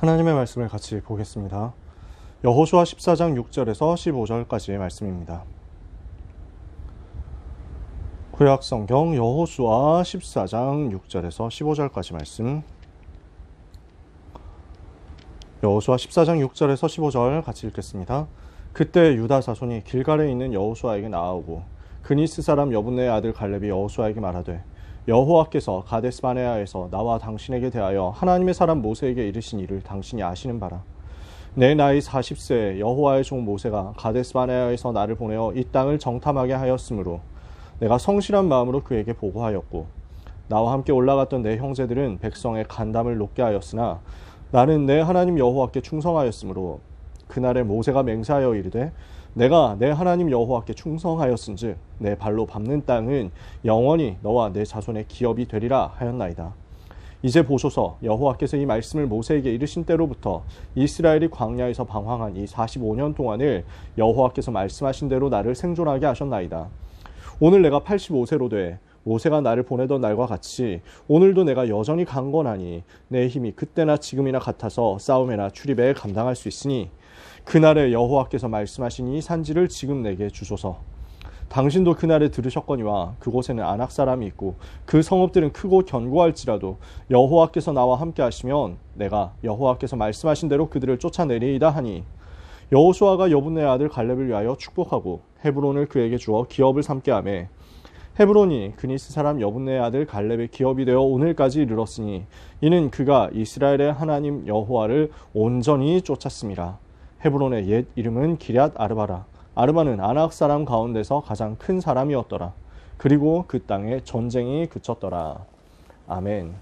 하나님의 말씀을 같이 보겠습니다. 여호수아 14장 6절에서 15절까지의 말씀입니다. 구약 성경 여호수아 14장 6절에서 15절까지 말씀. 여호수아 14장 6절에서 15절 같이 읽겠습니다. 그때 유다 자손이 길갈에 있는 여호수아에게 나아오고 그니스 사람 여분네의 아들 갈렙이 여호수아에게 말하되 여호와께서 가데스 바네아에서 나와 당신에게 대하여 하나님의 사람 모세에게 이르신 일을 당신이 아시는 바라. 내 나이 40세에 여호와의 종 모세가 가데스 바네아에서 나를 보내어 이 땅을 정탐하게 하였으므로 내가 성실한 마음으로 그에게 보고하였고 나와 함께 올라갔던 내 형제들은 백성의 간담을 높게 하였으나 나는 내 하나님 여호와께 충성하였으므로 그날에 모세가 맹세하여 이르되 내가 내 하나님 여호와께 충성하였은즉 내 발로 밟는 땅은 영원히 너와 내 자손의 기업이 되리라 하였나이다. 이제 보소서, 여호와께서 이 말씀을 모세에게 이르신 때로부터 이스라엘이 광야에서 방황한 이 45년 동안을 여호와께서 말씀하신 대로 나를 생존하게 하셨나이다. 오늘 내가 85세로 돼 모세가 나를 보내던 날과 같이 오늘도 내가 여전히 강건하니 내 힘이 그때나 지금이나 같아서 싸움에나 출입에 감당할 수 있으니 그날에 여호와께서 말씀하신 이 산지를 지금 내게 주소서. 당신도 그날에 들으셨거니와 그곳에는 아낙 사람이 있고 그 성읍들은 크고 견고할지라도 여호와께서 나와 함께 하시면 내가 여호와께서 말씀하신 대로 그들을 쫓아내리이다 하니 여호수아가 여분네 아들 갈렙을 위하여 축복하고 헤브론을 그에게 주어 기업을 삼게 하매 헤브론이 그니스 사람 여분네 아들 갈렙의 기업이 되어 오늘까지 이르렀으니 이는 그가 이스라엘의 하나님 여호와를 온전히 쫓았음이라. 헤브론의 옛 이름은 기럇 아르바라. 아르바는 아낙 사람 가운데서 가장 큰 사람이었더라. 그리고 그 땅에 전쟁이 그쳤더라. 아멘.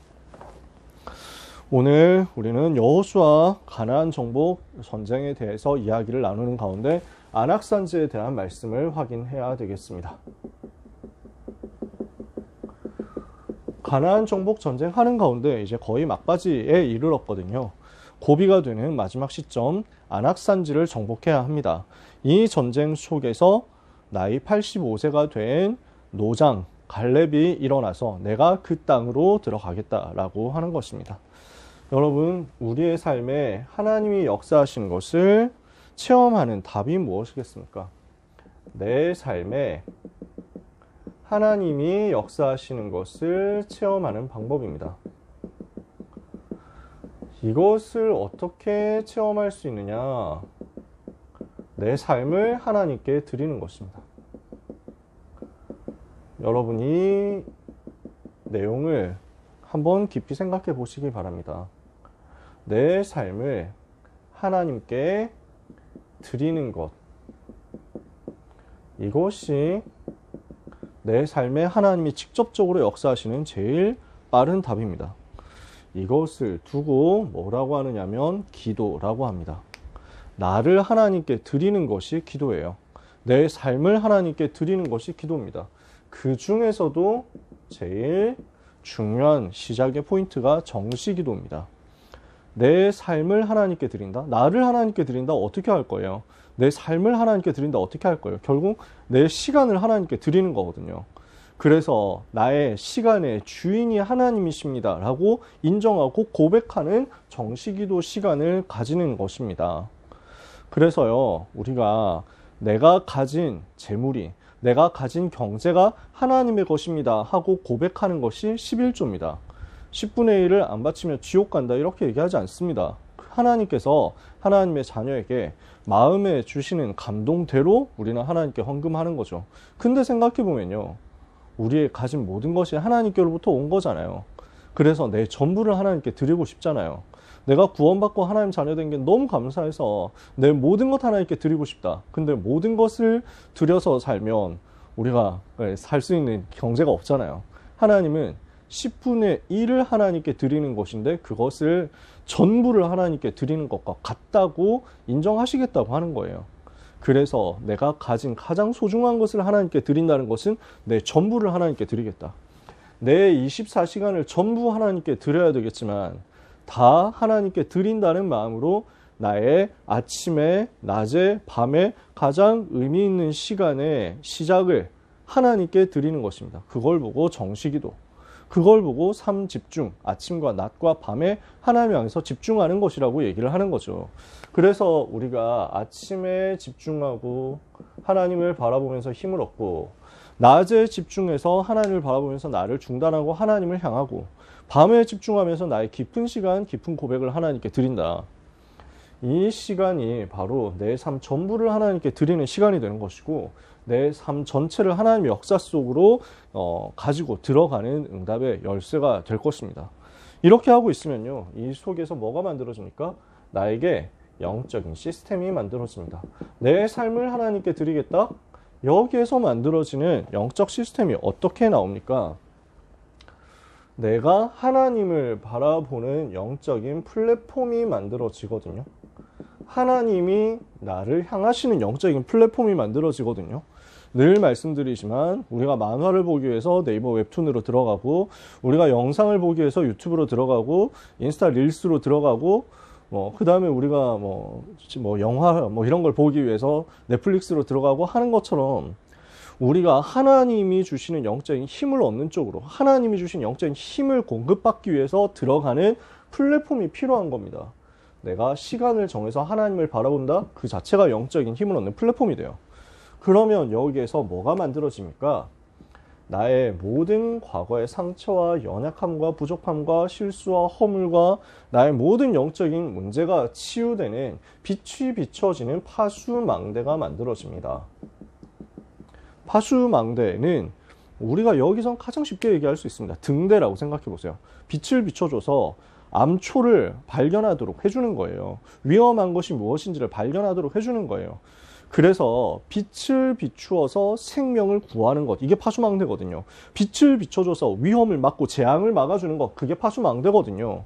오늘 우리는 여호수아 가나안 정복 전쟁에 대해서 이야기를 나누는 가운데 아낙 산지에 대한 말씀을 확인해야 되겠습니다. 가나안 정복 전쟁 하는 가운데 이제 거의 막바지에 이르렀거든요. 고비가 되는 마지막 시점 아낙 산지를 정복해야 합니다. 이 전쟁 속에서 나이 85세가 된 노장 갈렙이 일어나서 내가 그 땅으로 들어가겠다라고 하는 것입니다. 여러분, 우리의 삶에 하나님이 역사하시는 것을 체험하는 답이 무엇이겠습니까? 내 삶에 하나님이 역사하시는 것을 체험하는 방법입니다. 이것을 어떻게 체험할 수 있느냐? 내 삶을 하나님께 드리는 것입니다. 여러분이 내용을 한번 깊이 생각해 보시기 바랍니다. 내 삶을 하나님께 드리는 것. 이것이 내 삶에 하나님이 직접적으로 역사하시는 제일 빠른 답입니다. 이것을 두고 뭐라고 하느냐면 기도라고 합니다. 나를 하나님께 드리는 것이 기도예요. 내 삶을 하나님께 드리는 것이 기도입니다. 그 중에서도 제일 중요한 시작의 포인트가 정시기도입니다. 내 삶을 하나님께 드린다? 나를 하나님께 드린다? 어떻게 할 거예요? 내 삶을 하나님께 드린다? 어떻게 할 거예요? 결국 내 시간을 하나님께 드리는 거거든요. 그래서 나의 시간의 주인이 하나님이십니다 라고 인정하고 고백하는 정시기도 시간을 가지는 것입니다. 그래서요, 우리가 내가 가진 재물이, 내가 가진 경제가 하나님의 것입니다 하고 고백하는 것이 11조입니다. 10분의 1을 안 바치면 지옥 간다 이렇게 얘기하지 않습니다. 하나님께서 하나님의 자녀에게 마음에 주시는 감동대로 우리는 하나님께 헌금하는 거죠. 근데 생각해보면요, 우리의 가진 모든 것이 하나님께로부터 온 거잖아요. 그래서 내 전부를 하나님께 드리고 싶잖아요. 내가 구원받고 하나님 자녀된 게 너무 감사해서 내 모든 것 하나님께 드리고 싶다. 근데 모든 것을 드려서 살면 우리가 살 수 있는 경제가 없잖아요. 하나님은 10분의 1을 하나님께 드리는 것인데 그것을 전부를 하나님께 드리는 것과 같다고 인정하시겠다고 하는 거예요. 그래서 내가 가진 가장 소중한 것을 하나님께 드린다는 것은 내 전부를 하나님께 드리겠다. 내 24시간을 전부 하나님께 드려야 되겠지만 다 하나님께 드린다는 마음으로 나의 아침에, 낮에, 밤에 가장 의미 있는 시간의 시작을 하나님께 드리는 것입니다. 그걸 보고 정시기도. 그걸 보고 삼집중, 아침과 낮과 밤에 하나님을 향해서 집중하는 것이라고 얘기를 하는 거죠. 그래서 우리가 아침에 집중하고 하나님을 바라보면서 힘을 얻고, 낮에 집중해서 하나님을 바라보면서 나를 중단하고 하나님을 향하고, 밤에 집중하면서 나의 깊은 시간, 깊은 고백을 하나님께 드린다. 이 시간이 바로 내 삶 전부를 하나님께 드리는 시간이 되는 것이고, 내 삶 전체를 하나님의 역사 속으로 가지고 들어가는 응답의 열쇠가 될 것입니다. 이렇게 하고 있으면요, 이 속에서 뭐가 만들어집니까? 나에게 영적인 시스템이 만들어집니다. 내 삶을 하나님께 드리겠다? 여기에서 만들어지는 영적 시스템이 어떻게 나옵니까? 내가 하나님을 바라보는 영적인 플랫폼이 만들어지거든요. 하나님이 나를 향하시는 영적인 플랫폼이 만들어지거든요. 늘 말씀드리지만 우리가 만화를 보기 위해서 네이버 웹툰으로 들어가고, 우리가 영상을 보기 위해서 유튜브로 들어가고, 인스타 릴스로 들어가고, 그 다음에 우리가 영화 이런 걸 보기 위해서 넷플릭스로 들어가고 하는 것처럼, 우리가 하나님이 주시는 영적인 힘을 얻는 쪽으로, 하나님이 주신 영적인 힘을 공급받기 위해서 들어가는 플랫폼이 필요한 겁니다. 내가 시간을 정해서 하나님을 바라본다? 그 자체가 영적인 힘을 얻는 플랫폼이 돼요. 그러면 여기에서 뭐가 만들어집니까? 나의 모든 과거의 상처와 연약함과 부족함과 실수와 허물과 나의 모든 영적인 문제가 치유되는, 빛이 비춰지는 파수망대가 만들어집니다. 파수망대는 우리가 여기서 가장 쉽게 얘기할 수 있습니다. 등대라고 생각해 보세요. 빛을 비춰줘서 암초를 발견하도록 해주는 거예요. 위험한 것이 무엇인지를 발견하도록 해주는 거예요. 그래서 빛을 비추어서 생명을 구하는 것, 이게 파수망대거든요. 빛을 비춰줘서 위험을 막고 재앙을 막아주는 것, 그게 파수망대거든요.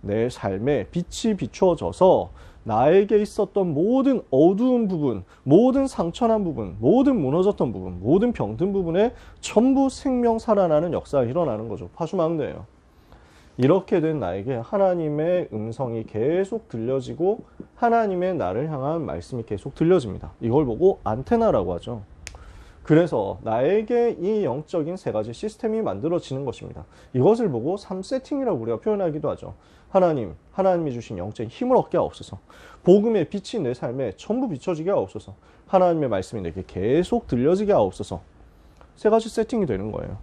내 삶에 빛이 비추어져서 나에게 있었던 모든 어두운 부분, 모든 상처난 부분, 모든 무너졌던 부분, 모든 병든 부분에 전부 생명 살아나는 역사가 일어나는 거죠. 파수망대예요. 이렇게 된 나에게 하나님의 음성이 계속 들려지고, 하나님의 나를 향한 말씀이 계속 들려집니다. 이걸 보고 안테나라고 하죠. 그래서 나에게 이 영적인 세 가지 시스템이 만들어지는 것입니다. 이것을 보고 3세팅이라고 우리가 표현하기도 하죠. 하나님이 주신 영적인 힘을 얻게 하옵소서. 복음의 빛이 내 삶에 전부 비춰지게 하옵소서. 하나님의 말씀이 내게 계속 들려지게 하옵소서. 세 가지 세팅이 되는 거예요.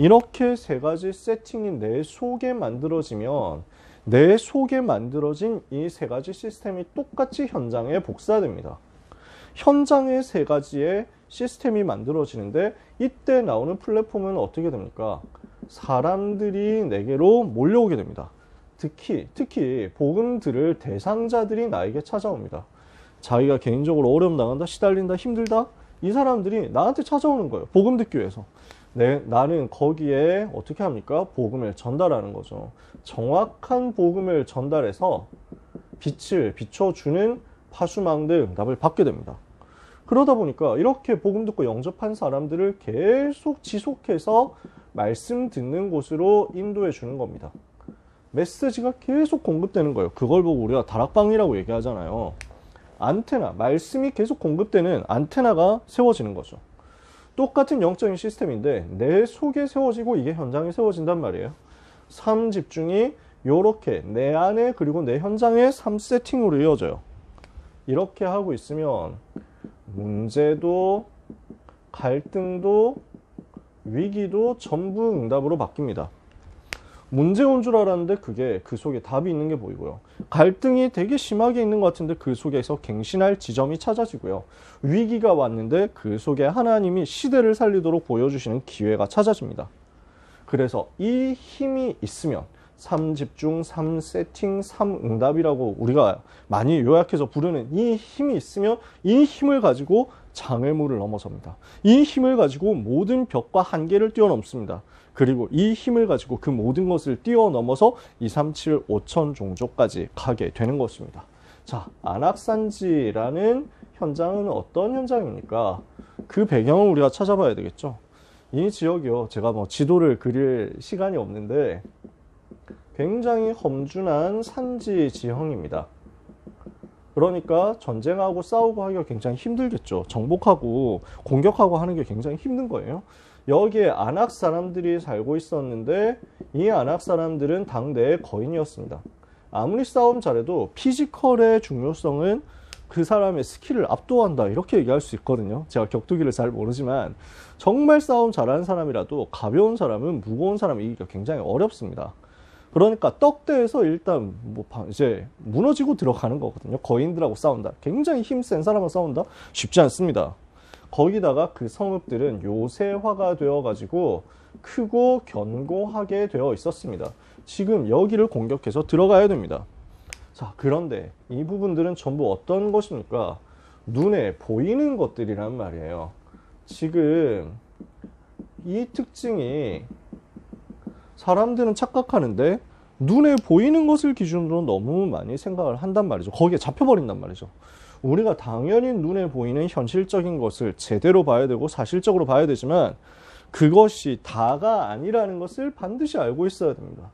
이렇게 세 가지 세팅이 내 속에 만들어지면, 내 속에 만들어진 이 세 가지 시스템이 똑같이 현장에 복사됩니다. 현장에 세 가지의 시스템이 만들어지는데, 이때 나오는 플랫폼은 어떻게 됩니까? 사람들이 내게로 몰려오게 됩니다. 특히 복음 들을 대상자들이 나에게 찾아옵니다. 자기가 개인적으로 어려움 당한다, 시달린다, 힘들다, 이 사람들이 나한테 찾아오는 거예요. 복음 듣기 위해서. 나는 거기에 어떻게 합니까? 복음을 전달하는 거죠. 정확한 복음을 전달해서 빛을 비춰주는 파수망대 응답을 받게 됩니다. 그러다 보니까 이렇게 복음 듣고 영접한 사람들을 계속 지속해서 말씀 듣는 곳으로 인도해 주는 겁니다. 메시지가 계속 공급되는 거예요. 그걸 보고 우리가 다락방이라고 얘기하잖아요. 안테나, 말씀이 계속 공급되는 안테나가 세워지는 거죠. 똑같은 영적인 시스템인데 내 속에 세워지고 이게 현장에 세워진단 말이에요. 3집중이 요렇게 내 안에 그리고 내 현장에 3세팅으로 이어져요. 이렇게 하고 있으면 문제도 갈등도 위기도 전부 응답으로 바뀝니다. 문제 온 줄 알았는데 그게 그 속에 답이 있는 게 보이고요. 갈등이 되게 심하게 있는 것 같은데 그 속에서 갱신할 지점이 찾아지고요. 위기가 왔는데 그 속에 하나님이 시대를 살리도록 보여주시는 기회가 찾아집니다. 그래서 이 힘이 있으면 3집중, 3세팅, 3응답이라고 우리가 많이 요약해서 부르는 이 힘이 있으면 이 힘을 가지고 장애물을 넘어섭니다. 이 힘을 가지고 모든 벽과 한계를 뛰어넘습니다. 그리고 이 힘을 가지고 그 모든 것을 뛰어넘어서 237 5천 종족까지 가게 되는 것입니다. 자, 안악산지라는 현장은 어떤 현장입니까? 그 배경을 우리가 찾아봐야 되겠죠. 이 지역이요, 제가 지도를 그릴 시간이 없는데 굉장히 험준한 산지 지형입니다. 그러니까 전쟁하고 싸우고 하기가 굉장히 힘들겠죠. 정복하고 공격하고 하는 게 굉장히 힘든 거예요. 여기에 아낙 사람들이 살고 있었는데 이 아낙 사람들은 당대의 거인이었습니다. 아무리 싸움 잘해도 피지컬의 중요성은 그 사람의 스킬을 압도한다 이렇게 얘기할 수 있거든요. 제가 격투기를 잘 모르지만 정말 싸움 잘하는 사람이라도 가벼운 사람은 무거운 사람을 이기기가 굉장히 어렵습니다. 그러니까 떡대에서 일단 뭐 이제 무너지고 들어가는 거거든요. 거인들하고 싸운다. 굉장히 힘센 사람하고 싸운다. 쉽지 않습니다. 거기다가 그 성읍들은 요새화가 되어가지고 크고 견고하게 되어 있었습니다. 지금 여기를 공격해서 들어가야 됩니다. 자, 그런데 이 부분들은 전부 어떤 것입니까? 눈에 보이는 것들이란 말이에요. 지금 이 특징이 사람들은 착각하는데 눈에 보이는 것을 기준으로 너무 많이 생각을 한단 말이죠. 거기에 잡혀버린단 말이죠. 우리가 당연히 눈에 보이는 현실적인 것을 제대로 봐야 되고 사실적으로 봐야 되지만 그것이 다가 아니라는 것을 반드시 알고 있어야 됩니다.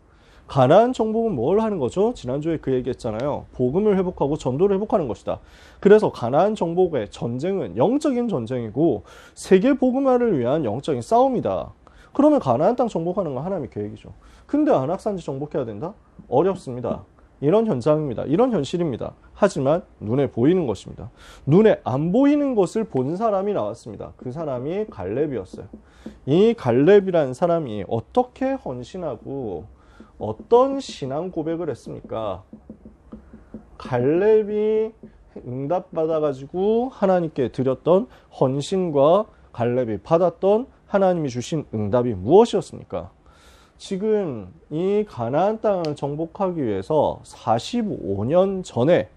가나안 정복은 뭘 하는 거죠? 지난주에 그 얘기했잖아요. 복음을 회복하고 전도를 회복하는 것이다. 그래서 가나안 정복의 전쟁은 영적인 전쟁이고 세계 복음화를 위한 영적인 싸움이다. 그러면 가나안 땅 정복하는 건 하나님의 계획이죠. 근데 안악산지 정복해야 된다? 어렵습니다. 이런 현상입니다. 이런 현실입니다. 하지만 눈에 보이는 것입니다. 눈에 안 보이는 것을 본 사람이 나왔습니다. 그 사람이 갈렙이었어요. 이 갈렙이라는 사람이 어떻게 헌신하고 어떤 신앙 고백을 했습니까? 갈렙이 응답받아가지고 하나님께 드렸던 헌신과 갈렙이 받았던 하나님이 주신 응답이 무엇이었습니까? 지금 이 가나안 땅을 정복하기 위해서 45년 전에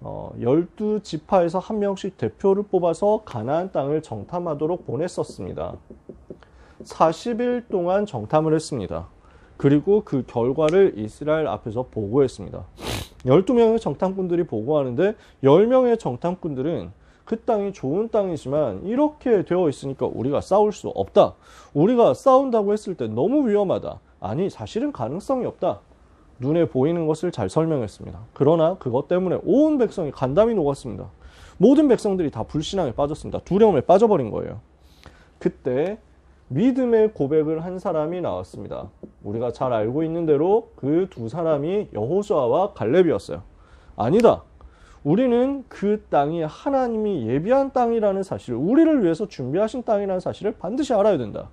12지파에서 한 명씩 대표를 뽑아서 가나안 땅을 정탐하도록 보냈었습니다. 40일 동안 정탐을 했습니다. 그리고 그 결과를 이스라엘 앞에서 보고했습니다. 12명의 정탐꾼들이 보고하는데 10명의 정탐꾼들은 그 땅이 좋은 땅이지만 이렇게 되어 있으니까 우리가 싸울 수 없다. 우리가 싸운다고 했을 때 너무 위험하다. 아니, 사실은 가능성이 없다. 눈에 보이는 것을 잘 설명했습니다. 그러나 그것 때문에 온 백성이 간담이 녹았습니다. 모든 백성들이 다 불신앙에 빠졌습니다. 두려움에 빠져버린 거예요. 그때 믿음의 고백을 한 사람이 나왔습니다. 우리가 잘 알고 있는 대로 그 두 사람이 여호수아와 갈렙이었어요. 아니다. 우리는 그 땅이 하나님이 예비한 땅이라는 사실을, 우리를 위해서 준비하신 땅이라는 사실을 반드시 알아야 된다.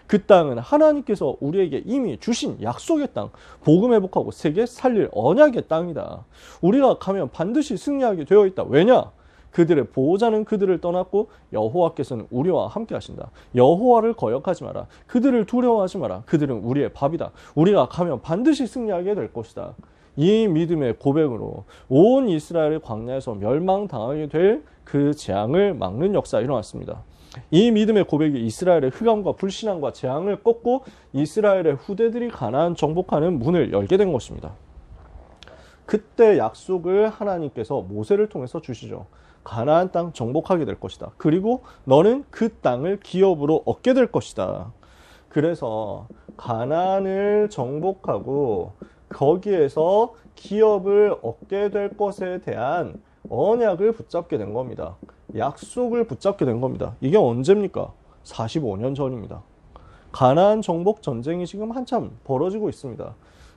그 땅은 하나님께서 우리에게 이미 주신 약속의 땅, 복음 회복하고 세계 살릴 언약의 땅이다. 우리가 가면 반드시 승리하게 되어 있다. 왜냐? 그들의 보호자는 그들을 떠났고 여호와께서는 우리와 함께 하신다. 여호와를 거역하지 마라. 그들을 두려워하지 마라. 그들은 우리의 밥이다. 우리가 가면 반드시 승리하게 될 것이다. 이 믿음의 고백으로 온 이스라엘의 광야에서 멸망당하게 될 그 재앙을 막는 역사가 일어났습니다. 이 믿음의 고백이 이스라엘의 흑암과 불신앙과 재앙을 꺾고 이스라엘의 후대들이 가나안 정복하는 문을 열게 된 것입니다. 그때 약속을 하나님께서 모세를 통해서 주시죠. 가나안 땅 정복하게 될 것이다. 그리고 너는 그 땅을 기업으로 얻게 될 것이다. 그래서 가나안을 정복하고 거기에서 기업을 얻게 될 것에 대한 언약을 붙잡게 된 겁니다. 약속을 붙잡게 된 겁니다. 이게 언제입니까? 45년 전입니다. 가나안 정복 전쟁이 지금 한참 벌어지고 있습니다.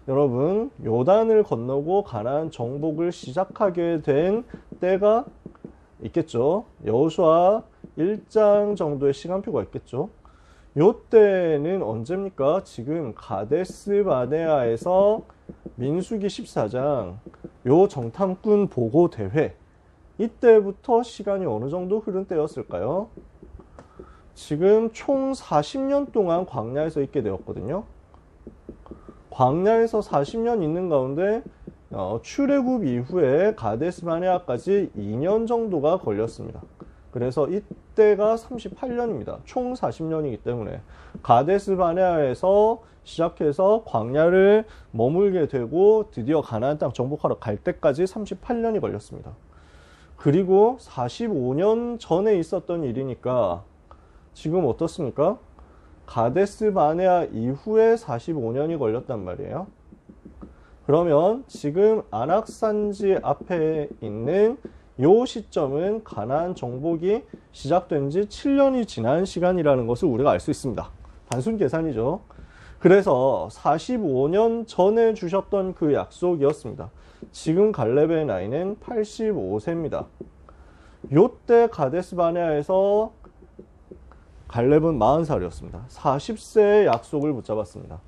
여러분, 요단을 건너고 가나안 정복을 시작하게 된 때가 있겠죠. 여호수아 1장 정도의 시간표가 있겠죠. 요때는 언제입니까? 지금 가데스 바네아에서 민수기 14장 요 정탐꾼 보고 대회, 이때부터 시간이 어느 정도 흐른 때였을까요? 지금 총 40년 동안 광야에서 있게 되었거든요. 광야에서 40년 있는 가운데 출애굽 이후에 가데스 바네아까지 2년 정도가 걸렸습니다. 그래서 이때가 38년입니다. 총 40년이기 때문에 가데스 바네아에서 시작해서 광야를 머물게 되고 드디어 가나안 땅 정복하러 갈 때까지 38년이 걸렸습니다. 그리고 45년 전에 있었던 일이니까 지금 어떻습니까? 가데스 바네아 이후에 45년이 걸렸단 말이에요. 그러면 지금 안악산지 앞에 있는 요 시점은 가나안 정복이 시작된 지 7년이 지난 시간이라는 것을 우리가 알 수 있습니다. 단순 계산이죠. 그래서 45년 전에 주셨던 그 약속이었습니다. 지금 갈렙의 나이는 85세입니다. 요때 가데스 바네아에서 갈렙은 40살이었습니다. 40세의 약속을 붙잡았습니다.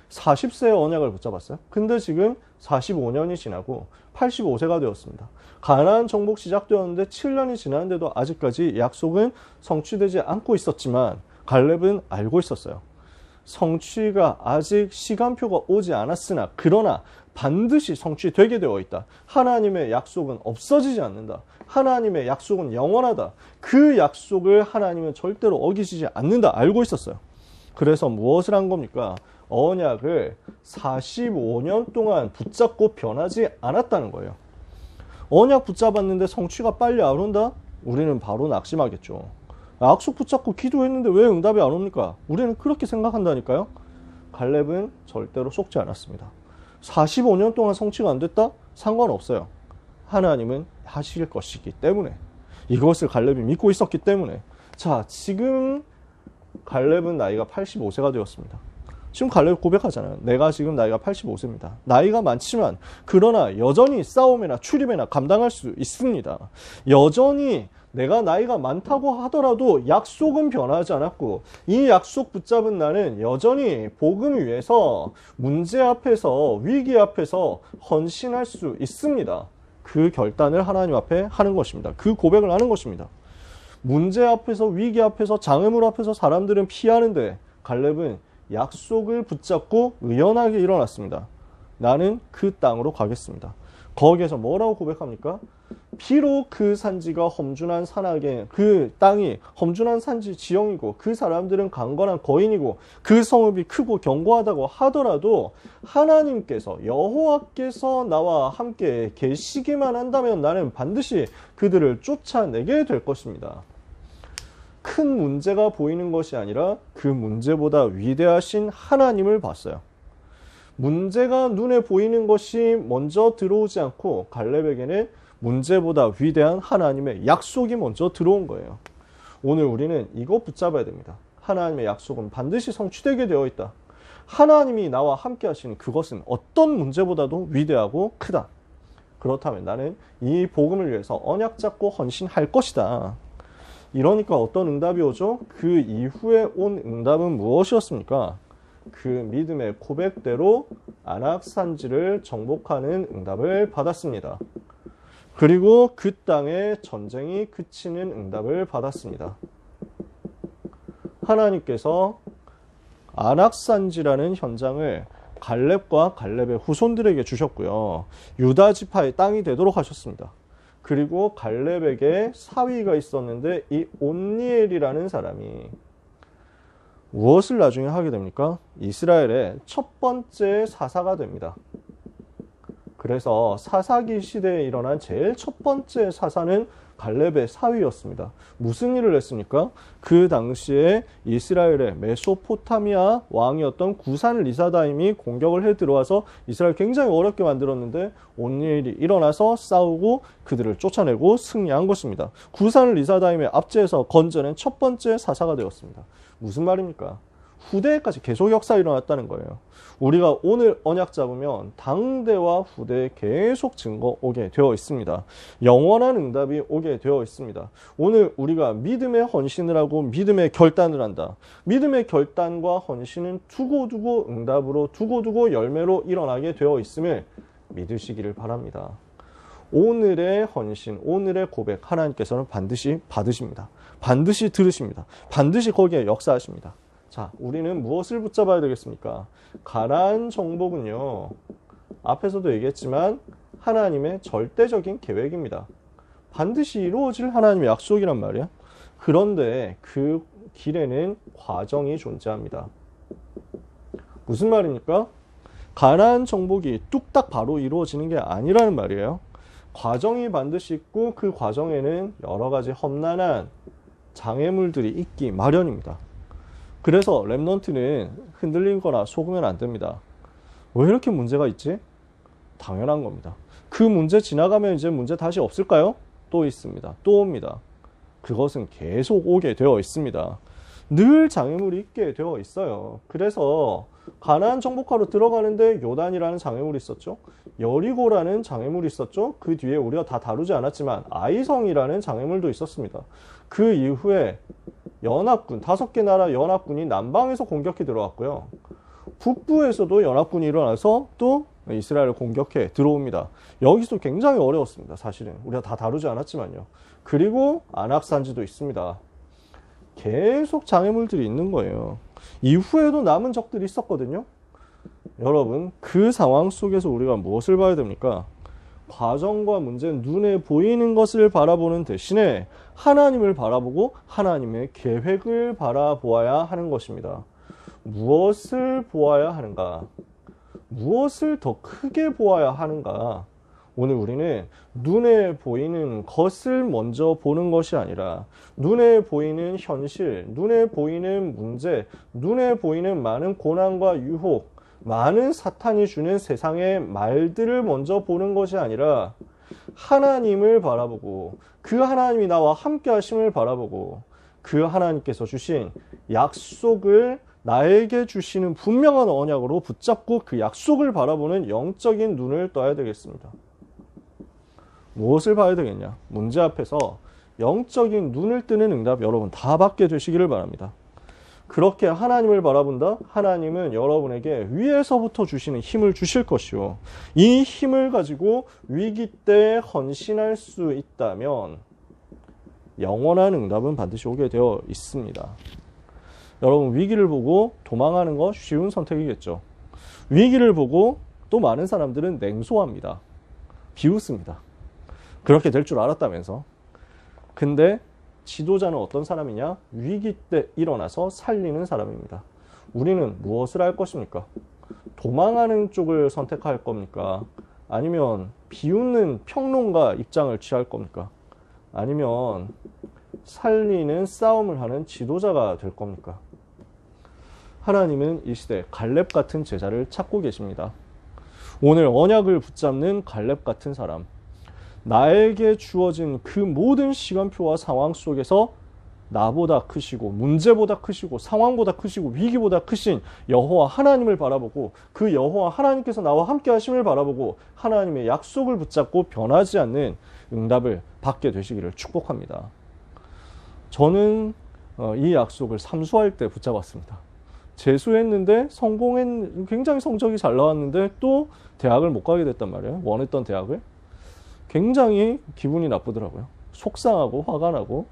40세의 언약을 붙잡았어요. 근데 지금 45년이 지나고 85세가 되었습니다. 가나안 정복 시작되었는데 7년이 지났는데도 아직까지 약속은 성취되지 않고 있었지만 갈렙은 알고 있었어요. 성취가 아직 시간표가 오지 않았으나 그러나 반드시 성취되게 되어 있다. 하나님의 약속은 없어지지 않는다. 하나님의 약속은 영원하다. 그 약속을 하나님은 절대로 어기시지 않는다. 알고 있었어요. 그래서 무엇을 한 겁니까? 언약을 45년 동안 붙잡고 변하지 않았다는 거예요. 언약 붙잡았는데 성취가 빨리 안 온다? 우리는 바로 낙심하겠죠. 약속 붙잡고 기도했는데 왜 응답이 안 옵니까? 우리는 그렇게 생각한다니까요. 갈렙은 절대로 속지 않았습니다. 45년 동안 성취가 안 됐다? 상관없어요. 하나님은 하실 것이기 때문에. 이것을 갈렙이 믿고 있었기 때문에. 자, 지금 갈렙은 나이가 85세가 되었습니다. 지금 갈렙 고백하잖아요. 내가 지금 나이가 85세입니다. 나이가 많지만 그러나 여전히 싸움이나 출입이나 감당할 수 있습니다. 여전히 내가 나이가 많다고 하더라도 약속은 변하지 않았고 이 약속 붙잡은 나는 여전히 복음 위해서 문제 앞에서 위기 앞에서 헌신할 수 있습니다. 그 결단을 하나님 앞에 하는 것입니다. 그 고백을 하는 것입니다. 문제 앞에서 위기 앞에서 장애물 앞에서 사람들은 피하는데 갈렙은 약속을 붙잡고 의연하게 일어났습니다. 나는 그 땅으로 가겠습니다. 거기에서 뭐라고 고백합니까? 비록 그 산지가 험준한 산악에 그 땅이 험준한 산지 지형이고 그 사람들은 강건한 거인이고 그 성읍이 크고 견고하다고 하더라도 하나님께서 여호와께서 나와 함께 계시기만 한다면 나는 반드시 그들을 쫓아내게 될 것입니다. 큰 문제가 보이는 것이 아니라 그 문제보다 위대하신 하나님을 봤어요. 문제가 눈에 보이는 것이 먼저 들어오지 않고 갈렙에게는 문제보다 위대한 하나님의 약속이 먼저 들어온 거예요. 오늘 우리는 이거 붙잡아야 됩니다. 하나님의 약속은 반드시 성취되게 되어 있다. 하나님이 나와 함께 하시는 그것은 어떤 문제보다도 위대하고 크다. 그렇다면 나는 이 복음을 위해서 언약 잡고 헌신할 것이다. 이러니까 어떤 응답이 오죠? 그 이후에 온 응답은 무엇이었습니까? 그 믿음의 고백대로 안악산지를 정복하는 응답을 받았습니다. 그리고 그 땅에 전쟁이 그치는 응답을 받았습니다. 하나님께서 안악산지라는 현장을 갈렙과 갈렙의 후손들에게 주셨고요. 유다 지파의 땅이 되도록 하셨습니다. 그리고 갈렙에게 사위가 있었는데 이 온니엘이라는 사람이 무엇을 나중에 하게 됩니까? 이스라엘의 첫 번째 사사가 됩니다. 그래서 사사기 시대에 일어난 제일 첫 번째 사사는 갈렙의 사위였습니다. 무슨 일을 했습니까? 그 당시에 이스라엘의 메소포타미아 왕이었던 구산 리사다임이 공격을 해 들어와서 이스라엘 굉장히 어렵게 만들었는데 온니엘이 일어나서 싸우고 그들을 쫓아내고 승리한 것입니다. 구산 리사다임의 압제에서 건져낸 첫 번째 사사가 되었습니다. 무슨 말입니까? 후대에까지 계속 역사가 일어났다는 거예요. 우리가 오늘 언약 잡으면 당대와 후대에 계속 증거 오게 되어 있습니다. 영원한 응답이 오게 되어 있습니다. 오늘 우리가 믿음의 헌신을 하고 믿음의 결단을 한다. 믿음의 결단과 헌신은 두고두고 응답으로 두고두고 열매로 일어나게 되어 있음을 믿으시기를 바랍니다. 오늘의 헌신, 오늘의 고백 하나님께서는 반드시 받으십니다. 반드시 들으십니다. 반드시 거기에 역사하십니다. 자, 우리는 무엇을 붙잡아야 되겠습니까? 가나안 정복은요, 앞에서도 얘기했지만 하나님의 절대적인 계획입니다. 반드시 이루어질 하나님의 약속이란 말이야. 그런데 그 길에는 과정이 존재합니다. 무슨 말입니까? 가나안 정복이 뚝딱 바로 이루어지는 게 아니라는 말이에요. 과정이 반드시 있고 그 과정에는 여러 가지 험난한 장애물들이 있기 마련입니다. 그래서 렘넌트는 흔들리거나 속으면 안 됩니다. 왜 이렇게 문제가 있지? 당연한 겁니다. 그 문제 지나가면 이제 문제 다시 없을까요? 또 있습니다. 또 옵니다. 그것은 계속 오게 되어 있습니다. 늘 장애물이 있게 되어 있어요. 그래서 가나안 정복하러 들어가는데 요단이라는 장애물이 있었죠. 여리고라는 장애물이 있었죠. 그 뒤에 우리가 다 다루지 않았지만 아이성이라는 장애물도 있었습니다. 그 이후에 연합군, 5개 나라 연합군이 남방에서 공격해 들어왔고요. 북부에서도 연합군이 일어나서 또 이스라엘을 공격해 들어옵니다. 여기서 굉장히 어려웠습니다. 사실은 우리가 다 다루지 않았지만요. 그리고 안악산지도 있습니다. 계속 장애물들이 있는 거예요. 이후에도 남은 적들이 있었거든요. 여러분, 그 상황 속에서 우리가 무엇을 봐야 됩니까? 과정과 문제는 눈에 보이는 것을 바라보는 대신에 하나님을 바라보고 하나님의 계획을 바라보아야 하는 것입니다. 무엇을 보아야 하는가? 무엇을 더 크게 보아야 하는가? 오늘 우리는 눈에 보이는 것을 먼저 보는 것이 아니라 눈에 보이는 현실, 눈에 보이는 문제, 눈에 보이는 많은 고난과 유혹, 많은 사탄이 주는 세상의 말들을 먼저 보는 것이 아니라 하나님을 바라보고 그 하나님이 나와 함께 하심을 바라보고 그 하나님께서 주신 약속을 나에게 주시는 분명한 언약으로 붙잡고 그 약속을 바라보는 영적인 눈을 떠야 되겠습니다. 무엇을 봐야 되겠냐? 문제 앞에서 영적인 눈을 뜨는 응답 여러분 다 받게 되시기를 바랍니다. 그렇게 하나님을 바라본다? 하나님은 여러분에게 위에서부터 주시는 힘을 주실 것이요. 이 힘을 가지고 위기 때 헌신할 수 있다면 영원한 응답은 반드시 오게 되어 있습니다. 여러분 위기를 보고 도망하는 거 쉬운 선택이겠죠. 위기를 보고 또 많은 사람들은 냉소합니다. 비웃습니다. 그렇게 될 줄 알았다면서. 근데 지도자는 어떤 사람이냐? 위기 때 일어나서 살리는 사람입니다. 우리는 무엇을 할 것입니까? 도망하는 쪽을 선택할 겁니까? 아니면 비웃는 평론가 입장을 취할 겁니까? 아니면 살리는 싸움을 하는 지도자가 될 겁니까? 하나님은 이 시대 갈렙 같은 제자를 찾고 계십니다. 오늘 언약을 붙잡는 갈렙 같은 사람, 나에게 주어진 그 모든 시간표와 상황 속에서 나보다 크시고 문제보다 크시고 상황보다 크시고 위기보다 크신 여호와 하나님을 바라보고 그 여호와 하나님께서 나와 함께 하심을 바라보고 하나님의 약속을 붙잡고 변하지 않는 응답을 받게 되시기를 축복합니다. 저는 이 약속을 삼수할 때 붙잡았습니다. 재수했는데 굉장히 성적이 잘 나왔는데 또 대학을 못 가게 됐단 말이에요. 원했던 대학을. 굉장히 기분이 나쁘더라고요. 속상하고 화가 나고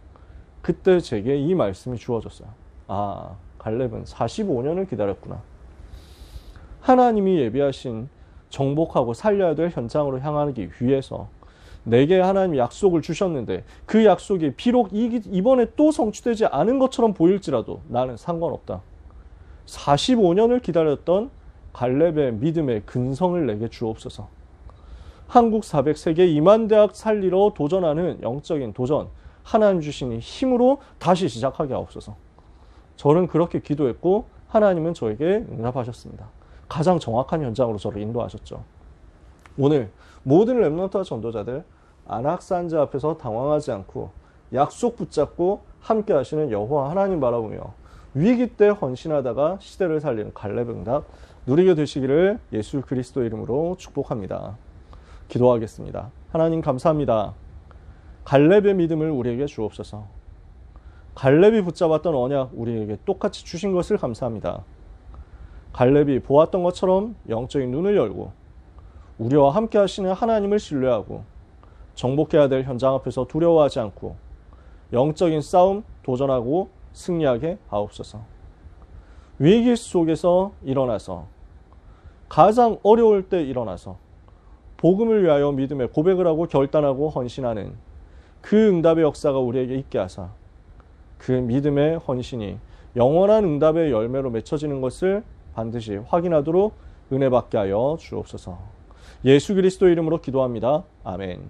그때 제게 이 말씀이 주어졌어요. 아, 갈렙은 45년을 기다렸구나. 하나님이 예비하신 정복하고 살려야 될 현장으로 향하기 위해서 내게 하나님이 약속을 주셨는데 그 약속이 비록 이번에 또 성취되지 않은 것처럼 보일지라도 나는 상관없다. 45년을 기다렸던 갈렙의 믿음의 근성을 내게 주옵소서. 한국 400세계 2만 대학 살리러 도전하는 영적인 도전, 하나님 주시는 힘으로 다시 시작하게 하옵소서. 저는 그렇게 기도했고 하나님은 저에게 응답하셨습니다. 가장 정확한 현장으로 저를 인도하셨죠. 오늘 모든 렘넌트와 전도자들 안악산지 앞에서 당황하지 않고 약속 붙잡고 함께 하시는 여호와 하나님 바라보며 위기 때 헌신하다가 시대를 살리는 갈렙 응답 누리게 되시기를 예수 그리스도 이름으로 축복합니다. 기도하겠습니다. 하나님 감사합니다. 갈렙의 믿음을 우리에게 주옵소서. 갈렙이 붙잡았던 언약 우리에게 똑같이 주신 것을 감사합니다. 갈렙이 보았던 것처럼 영적인 눈을 열고 우리와 함께 하시는 하나님을 신뢰하고 정복해야 될 현장 앞에서 두려워하지 않고 영적인 싸움 도전하고 승리하게 하옵소서. 위기 속에서 일어나서 가장 어려울 때 일어나서 복음을 위하여 믿음의 고백을 하고 결단하고 헌신하는 그 응답의 역사가 우리에게 있게 하사 그 믿음의 헌신이 영원한 응답의 열매로 맺혀지는 것을 반드시 확인하도록 은혜 받게 하여 주옵소서. 예수 그리스도 이름으로 기도합니다. 아멘.